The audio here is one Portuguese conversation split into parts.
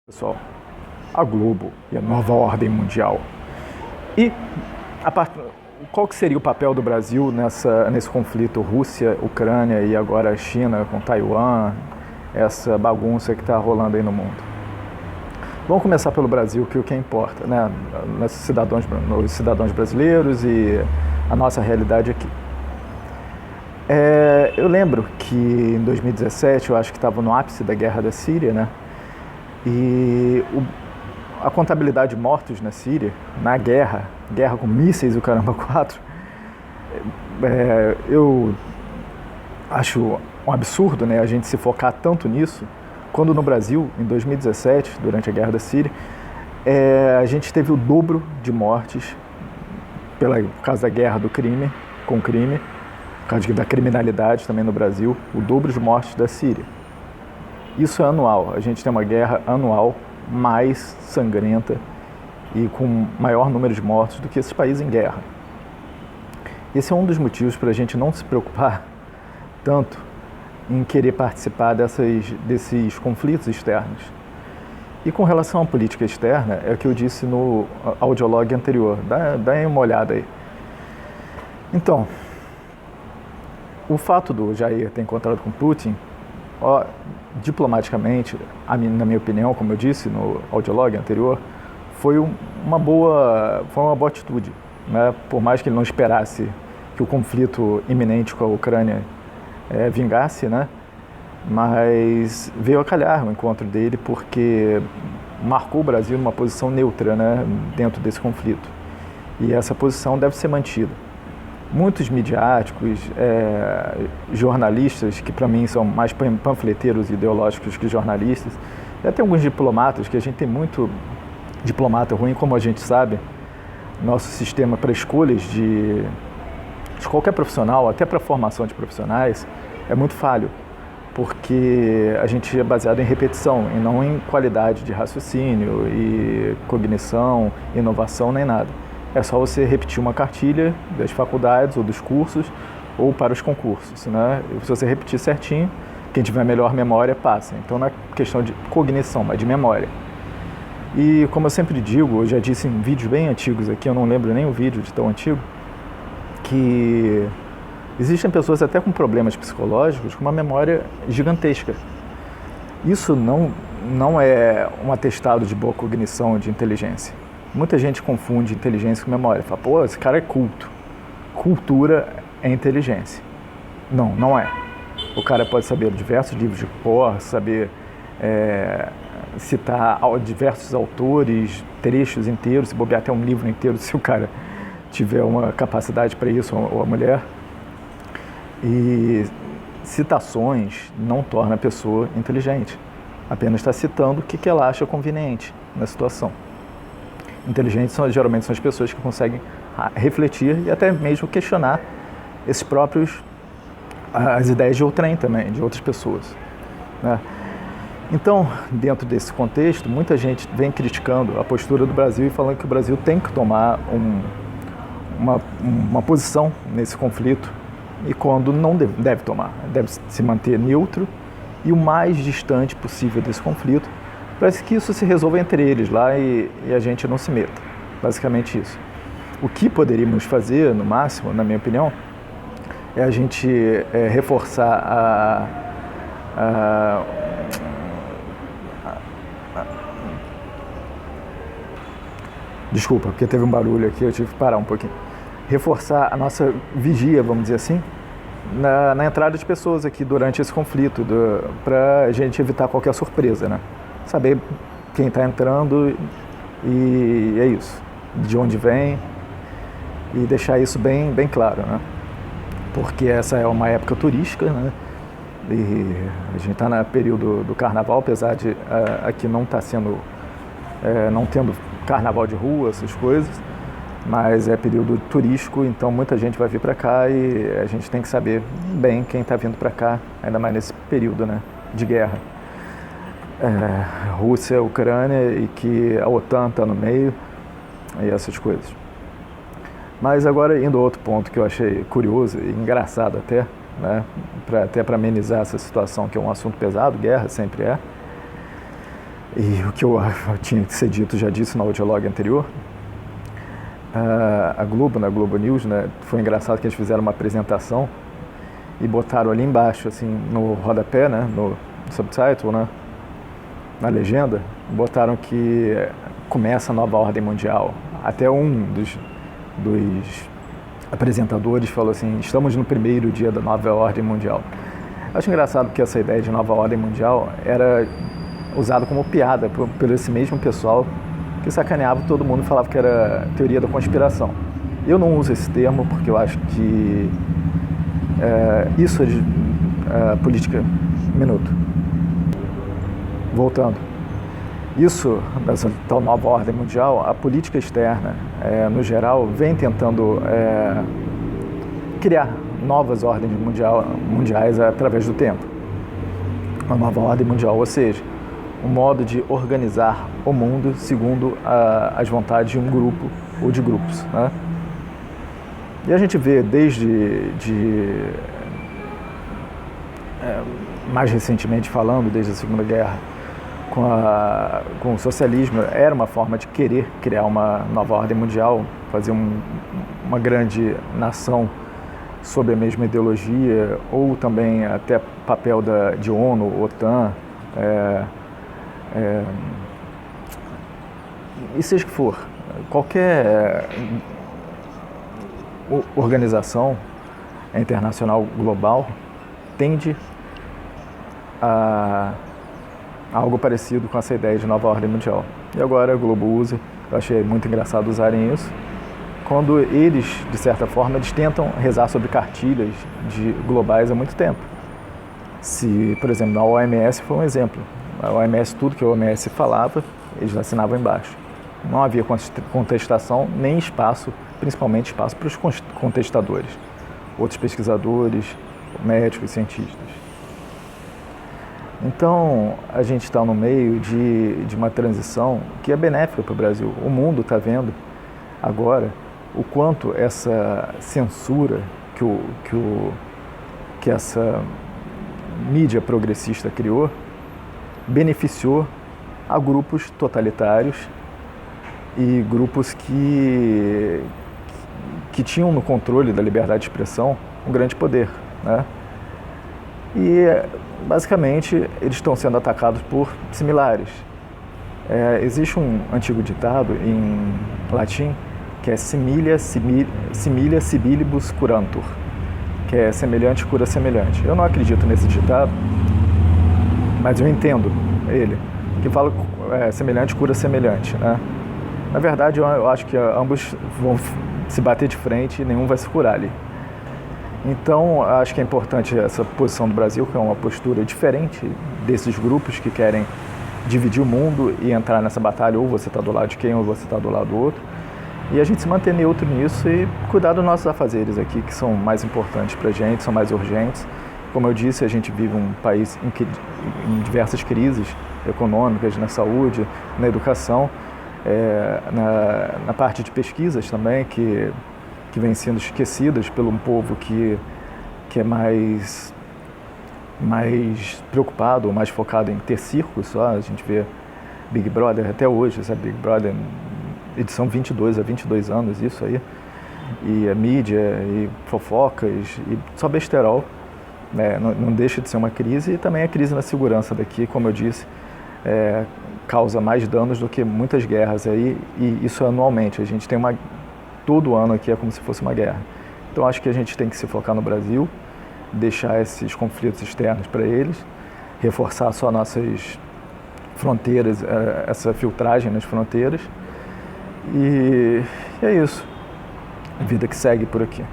Pessoal, a Globo e a nova ordem mundial. E qual que seria o papel do Brasil nesse conflito Rússia, Ucrânia e agora China com Taiwan, essa bagunça que está rolando aí no mundo? Vamos começar pelo Brasil, que é o que importa, né? Os cidadãos brasileiros e a nossa realidade aqui. Eu lembro que em 2017, eu acho que estava no ápice da guerra da Síria, né? E a contabilidade de mortos na Síria, na guerra com mísseis e o caramba 4, eu acho um absurdo, né, a gente se focar tanto nisso, quando no Brasil, em 2017, durante a guerra da Síria, a gente teve o dobro de mortes por causa da guerra do crime, por causa da criminalidade também no Brasil, o dobro de mortes da Síria. Isso é anual, a gente tem uma guerra anual mais sangrenta e com maior número de mortos do que esses países em guerra. Esse é um dos motivos para a gente não se preocupar tanto em querer participar desses conflitos externos. E com relação à política externa, é o que eu disse no audiolog anterior, dá uma olhada aí. Então, o fato do Jair ter encontrado com Putin, diplomaticamente, na minha opinião, como eu disse no audiolog anterior, foi uma boa atitude, né? Por mais que ele não esperasse que o conflito iminente com a Ucrânia vingasse, né? Mas veio a calhar o encontro dele porque marcou o Brasil numa posição neutra, né, dentro desse conflito. E essa posição deve ser mantida. Muitos midiáticos, jornalistas, que para mim são mais panfleteiros ideológicos que jornalistas, e até alguns diplomatas, que a gente tem muito diplomata ruim, como a gente sabe, nosso sistema para escolhas de qualquer profissional, até para formação de profissionais, é muito falho, porque a gente é baseado em repetição e não em qualidade de raciocínio e cognição, inovação, nem nada. É só você repetir uma cartilha das faculdades ou dos cursos ou para os concursos, né? Se você repetir certinho, quem tiver melhor memória passa. Então não é questão de cognição, mas de memória. E como eu sempre digo, eu já disse em vídeos bem antigos aqui, eu não lembro nem o vídeo de tão antigo, que existem pessoas até com problemas psicológicos com uma memória gigantesca. Isso não é um atestado de boa cognição, de inteligência. Muita gente confunde inteligência com memória. Fala, pô, esse cara é culto. Cultura é inteligência. Não é. O cara pode saber diversos livros de cor, saber citar diversos autores, trechos inteiros, se bobear até um livro inteiro, se o cara tiver uma capacidade para isso, ou a mulher. E citações não torna a pessoa inteligente. Apenas está citando o que ela acha conveniente na situação. Inteligentes geralmente são as pessoas que conseguem refletir e até mesmo questionar as ideias de outrem também, de outras pessoas, né? Então, dentro desse contexto, muita gente vem criticando a postura do Brasil e falando que o Brasil tem que tomar uma posição nesse conflito e quando não deve tomar, deve se manter neutro e o mais distante possível desse conflito, para que isso se resolva entre eles lá e a gente não se meta. Basicamente isso. O que poderíamos fazer, no máximo, na minha opinião, é a gente reforçar Desculpa, porque teve um barulho aqui, eu tive que parar um pouquinho. Reforçar a nossa vigia, vamos dizer assim, na entrada de pessoas aqui durante esse conflito, para a gente evitar qualquer surpresa, né? Saber quem está entrando e é isso, de onde vem e deixar isso bem, bem claro, né? Porque essa é uma época turística, né? E a gente está no período do carnaval, apesar de aqui não tendo carnaval de rua, essas coisas, mas é período turístico, então muita gente vai vir para cá e a gente tem que saber bem quem está vindo para cá, ainda mais nesse período, né, de guerra. Rússia, Ucrânia e que a OTAN está no meio e essas coisas. Mas agora indo a outro ponto que eu achei curioso e engraçado até, né, até para amenizar essa situação, que é um assunto pesado, guerra sempre é. E o que eu tinha que ser dito, já disse no audiolog anterior. A Globo, na Globo News, né, foi engraçado que eles fizeram uma apresentação e botaram ali embaixo, assim, no rodapé, né, no subtitle, né, na legenda, botaram que começa a nova ordem mundial. Até um dos apresentadores falou assim: estamos no primeiro dia da nova ordem mundial. Acho engraçado que essa ideia de nova ordem mundial era usada como piada por esse mesmo pessoal que sacaneava todo mundo e falava que era teoria da conspiração. Eu não uso esse termo porque eu acho que isso é de política... Minuto. Voltando. Isso, dessa tal nova ordem mundial, a política externa, no geral, vem tentando criar novas ordens mundiais através do tempo. Uma nova ordem mundial, ou seja, um modo de organizar o mundo segundo as vontades de um grupo ou de grupos, né? E a gente vê desde mais recentemente falando, desde a Segunda Guerra, com o socialismo, era uma forma de querer criar uma nova ordem mundial, fazer uma grande nação sob a mesma ideologia, ou também até papel de ONU, OTAN, e seja o que for, qualquer organização internacional global tende a algo parecido com essa ideia de nova ordem mundial. E agora a Globo usa, eu achei muito engraçado usarem isso, quando eles, de certa forma, eles tentam rezar sobre cartilhas globais há muito tempo. Se, por exemplo, na OMS foi um exemplo. A OMS, tudo que a OMS falava, eles assinavam embaixo. Não havia contestação nem espaço, principalmente espaço para os contestadores, outros pesquisadores, médicos, cientistas. Então, a gente está no meio de uma transição que é benéfica para o Brasil. O mundo está vendo agora o quanto essa censura que essa mídia progressista criou beneficiou a grupos totalitários e grupos que tinham no controle da liberdade de expressão um grande poder, né? E, basicamente, eles estão sendo atacados por similares. Existe um antigo ditado em latim que é similia sibilibus curantur, que é semelhante cura semelhante. Eu não acredito nesse ditado, mas eu entendo ele, que fala semelhante cura semelhante, né? Na verdade, eu acho que ambos vão se bater de frente e nenhum vai se curar ali. Então, acho que é importante essa posição do Brasil, que é uma postura diferente desses grupos que querem dividir o mundo e entrar nessa batalha, ou você está do lado de quem, ou você está do lado do outro. E a gente se manter neutro nisso e cuidar dos nossos afazeres aqui, que são mais importantes para a gente, são mais urgentes. Como eu disse, a gente vive um país em diversas crises econômicas, na saúde, na educação, na parte de pesquisas também, que vêm sendo esquecidas pelo povo que é mais preocupado, mais focado em ter circos só. A gente vê Big Brother até hoje, sabe? Big Brother, edição 22, há 22 anos, isso aí. E a mídia, e fofocas, e só besterol. Não deixa de ser uma crise, e também a crise na segurança daqui, como eu disse, causa mais danos do que muitas guerras aí, e isso anualmente. A gente tem todo ano aqui é como se fosse uma guerra. Então acho que a gente tem que se focar no Brasil, deixar esses conflitos externos para eles, reforçar só nossas fronteiras, essa filtragem nas fronteiras, e é isso. Vida que segue por aqui.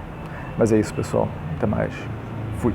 Mas é isso, pessoal. Até mais. Fui.